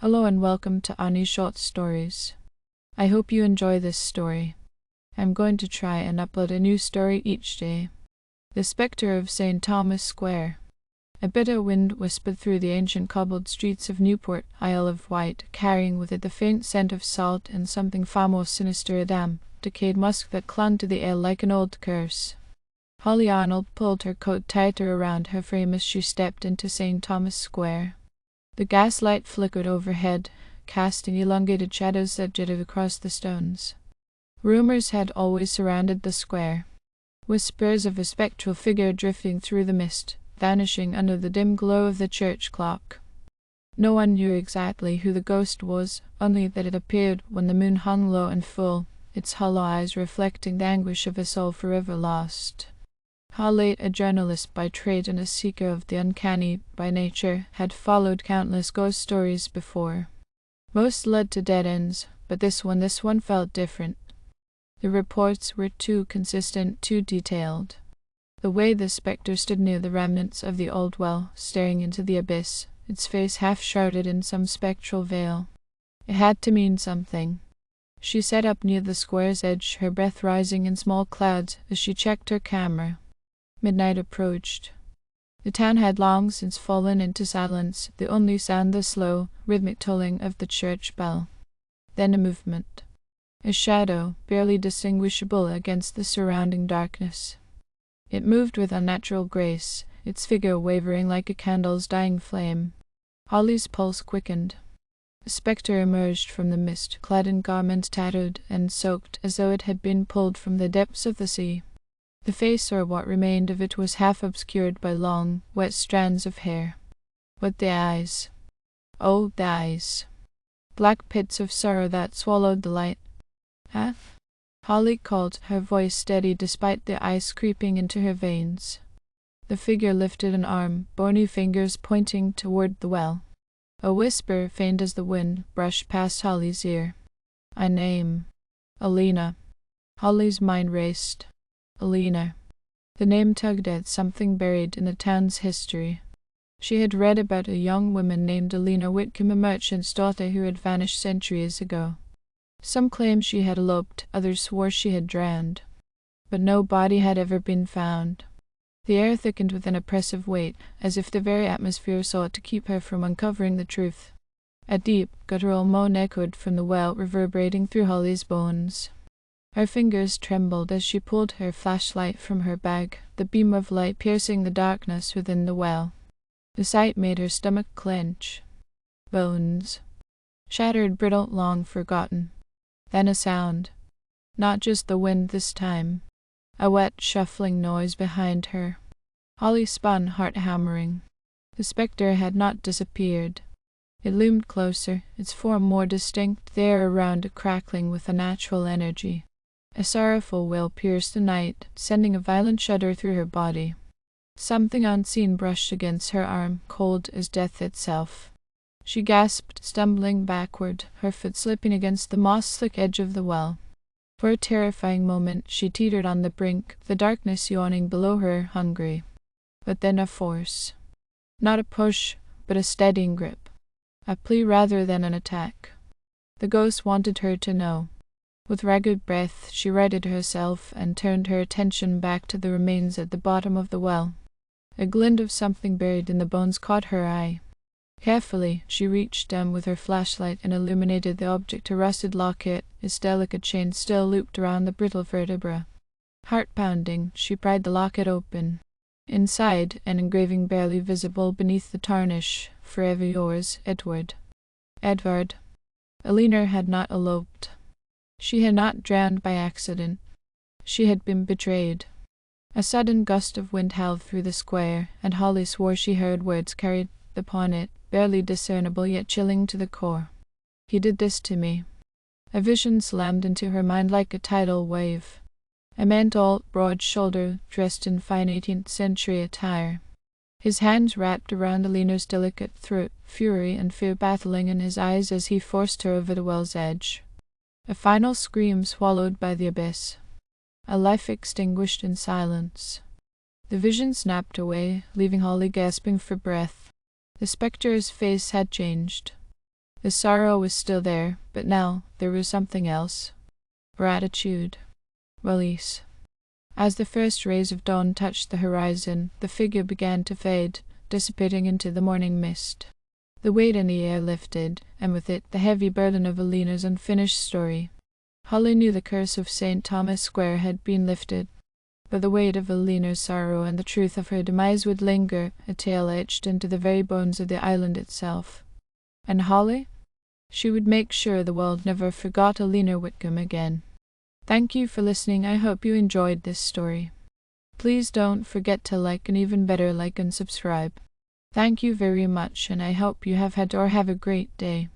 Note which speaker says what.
Speaker 1: Hello and welcome to Annie's Short Stories. I hope you enjoy this story. I'm going to try and upload a new story each day. The Specter of St. Thomas Square. A bitter wind whispered through the ancient cobbled streets of Newport, Isle of Wight, carrying with it the faint scent of salt and something far more sinister, a damp, decayed musk that clung to the air like an old curse. Holly Arnold pulled her coat tighter around her frame as she stepped into St. Thomas Square. The gaslight flickered overhead, casting elongated shadows that jutted across the stones. Rumors had always surrounded the square. Whispers of a spectral figure drifting through the mist, vanishing under the dim glow of the church clock. No one knew exactly who the ghost was, only that it appeared when the moon hung low and full, its hollow eyes reflecting the anguish of a soul forever lost. Holly, a journalist by trade and a seeker of the uncanny by nature, had followed countless ghost stories before. Most led to dead ends, but this one felt different. The reports were too consistent, too detailed. The way the spectre stood near the remnants of the old well, staring into the abyss, its face half shrouded in some spectral veil. It had to mean something. She sat up near the square's edge, her breath rising in small clouds as she checked her camera. Midnight approached. The town had long since fallen into silence, the only sound the slow, rhythmic tolling of the church bell. Then a movement. A shadow, barely distinguishable against the surrounding darkness. It moved with unnatural grace, its figure wavering like a candle's dying flame. Holly's pulse quickened. The spectre emerged from the mist, clad in garments tattered and soaked as though it had been pulled from the depths of the sea. The face, or what remained of it, was half obscured by long, wet strands of hair. But the eyes. Oh, the eyes. Black pits of sorrow that swallowed the light. Huh? Holly called, her voice steady despite the ice creeping into her veins. The figure lifted an arm, bony fingers pointing toward the well. A whisper, faint as the wind, brushed past Holly's ear. A name. Alina. Holly's mind raced. Alina. The name tugged at something buried in the town's history. She had read about a young woman named Alina Whitcomb, a merchant's daughter who had vanished centuries ago. Some claimed she had eloped, others swore she had drowned. But no body had ever been found. The air thickened with an oppressive weight, as if the very atmosphere sought to keep her from uncovering the truth. A deep, guttural moan echoed from the well, reverberating through Holly's bones. Her fingers trembled as she pulled her flashlight from her bag, the beam of light piercing the darkness within the well. The sight made her stomach clench. Bones. Shattered, brittle, long forgotten. Then a sound. Not just the wind this time. A wet, shuffling noise behind her. Holly spun, heart hammering. The spectre had not disappeared. It loomed closer, its form more distinct, the air around it crackling with unnatural energy. A sorrowful wail pierced the night, sending a violent shudder through her body. Something unseen brushed against her arm, cold as death itself. She gasped, stumbling backward, her foot slipping against the moss-slick edge of the well. For a terrifying moment she teetered on the brink, the darkness yawning below her, hungry. But then a force. Not a push, but a steadying grip. A plea rather than an attack. The ghost wanted her to know. With ragged breath she righted herself and turned her attention back to the remains at the bottom of the well. A glint of something buried in the bones caught her eye. Carefully she reached down with her flashlight and illuminated the object, a rusted locket, its delicate chain still looped around the brittle vertebra. Heart-pounding, she pried the locket open. Inside, an engraving barely visible beneath the tarnish, "Forever yours, Edward." Edward. Alina had not eloped. She had not drowned by accident. She had been betrayed. A sudden gust of wind howled through the square, and Holly swore she heard words carried upon it, barely discernible yet chilling to the core. "He did this to me." A vision slammed into her mind like a tidal wave. A man tall, broad-shouldered, dressed in fine 18th century attire. His hands wrapped around Alina's delicate throat, fury and fear battling in his eyes as he forced her over the well's edge. A final scream swallowed by the abyss. A life extinguished in silence. The vision snapped away, leaving Holly gasping for breath. The spectre's face had changed. The sorrow was still there, but now there was something else. Gratitude. Release. As the first rays of dawn touched the horizon, the figure began to fade, dissipating into the morning mist. The weight in the air lifted, and with it the heavy burden of Alina's unfinished story. Holly knew the curse of St. Thomas Square had been lifted, but the weight of Alina's sorrow and the truth of her demise would linger, a tale etched into the very bones of the island itself. And Holly? She would make sure the world never forgot Alina Whitcomb again. Thank you for listening. I hope you enjoyed this story. Please don't forget to like, and even better, like and subscribe. Thank you very much, and I hope you have had or have a great day.